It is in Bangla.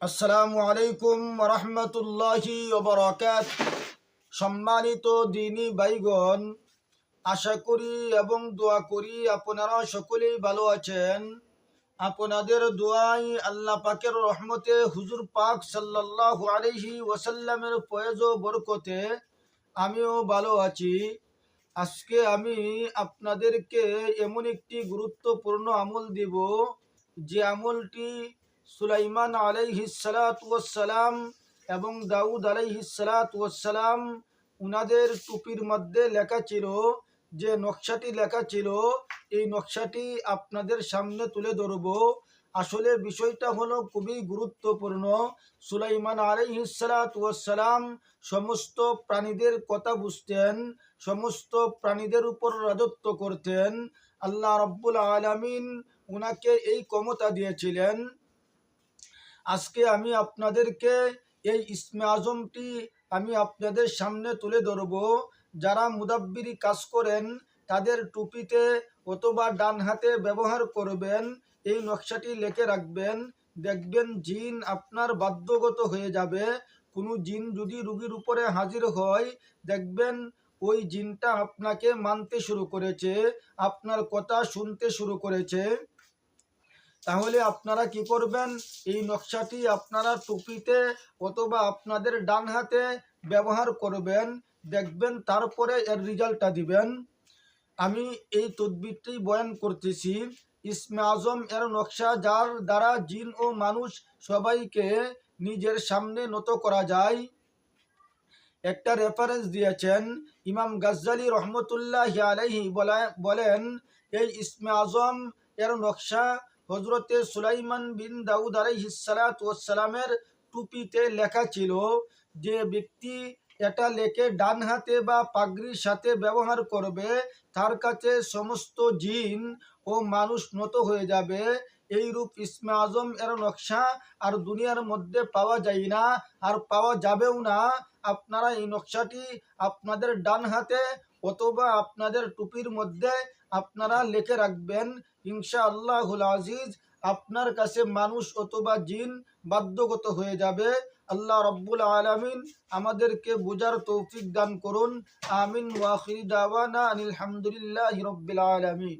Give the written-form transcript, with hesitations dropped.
আসসালামু আলাইকুম রহমতুল্লাহি সম্মানিত দিনী ভাইগণ, আশা করি এবং দোয়া করি আপনারা সকলেই ভালো আছেন। আপনাদের দোয়াই আল্লাহ পাকের রহমতে হুজুর পাক সাল্লাল্লাহু আলাইহি ওয়াসাল্লামের ফয়েজ ও বরকতে আমিও ভালো আছি। আজকে আমি আপনাদেরকে এমন একটি গুরুত্বপূর্ণ আমল দিব, যে আমলটি সুলাইমান আলাইহিস সালাতু ওয়াস সালাম এবং দাউদ আলাইহিস সালাতু ওয়াস সালাম উনাদের টুপির মধ্যে লেখা ছিল। যে নকশাটি লেখা ছিল, এই নকশাটি আপনাদের সামনে তুলে ধরব। আসলে বিষয়টা হলো খুবই গুরুত্বপূর্ণ। সুলাইমান আলাইহিস সালাতু ওয়াস সালাম সমস্ত প্রাণীদের কথা বুঝতেন, সমস্ত প্রাণীদের উপর রাজত্ব করতেন। আল্লাহ রাব্বুল আলামিন উনাকে এই ক্ষমতা দিয়েছিলেন। আজকে আমি আপনাদেরকে এই ইসমে আজমটি আমি আপনাদের সামনে তুলে ধরব। যারা মুদাব্বিরি কাজ করেন তাদের টুপিতে অথবা ডান হাতে ব্যবহার করবেন, এই নকশাটি লিখে রাখবেন। দেখবেন জিন আপনার বাধ্যগত হয়ে যাবে। কোনো জিন যদি রুগীর উপরে হাজির হয়, দেখবেন ওই জিনটা আপনাকে মানতে শুরু করেছে, আপনার কথা শুনতে শুরু করেছে। তাহলে আপনারা কি করবেন, এই নকশাটি আপনারা টুপিতে অথবা আপনাদের ডান হাতে ব্যবহার করবেন। দেখবেন তারপরে এর রেজাল্টটা দিবেন। আমি এই তদবিরটি বয়ান করতেছি। ইসমে আজম এর নকশা, যার দ্বারা জিন ও মানুষ সবাইকে নিজের সামনে নত করা যায়। একটা রেফারেন্স দিয়েছেন ইমাম গাজ্জালি রহমতুল্লাহ আলাইহি, বলেন এই ইসমে আজম এর নকশা হজরতে সুলাইমান বিন দাউদ আলাইহিস সালাতু ওয়াস সালামের টুপিতে লেখা ছিল। যে ব্যক্তি এটা লেখে ডান হাতে বা পাগড়ির সাথে ব্যবহার করবে, তার কাছে সমস্ত জিন ও মানুষ নত হয়ে যাবে। এই রূপ ইসমে আজম এর নকশা আর দুনিয়ার মধ্যে পাওয়া যায় না, আর পাওয়া যাবেও না। আপনারা এই নকশাটি আপনাদের ডান হাতে অথবা আপনাদের টুপির মধ্যে আপনারা লিখে রাখবেন। ইনশাআল্লাহুল আজিজ আপনার কাছে মানুষ অথবা জিন বাধ্যগত হয়ে যাবে। আল্লাহ রব্বুল আলামিন আমাদেরকে বোঝার তৌফিক দান করুন। আমিন ওয়া আখির দাওয়ানা আনিল হামদুলিল্লাহি রাব্বিল আলামিন।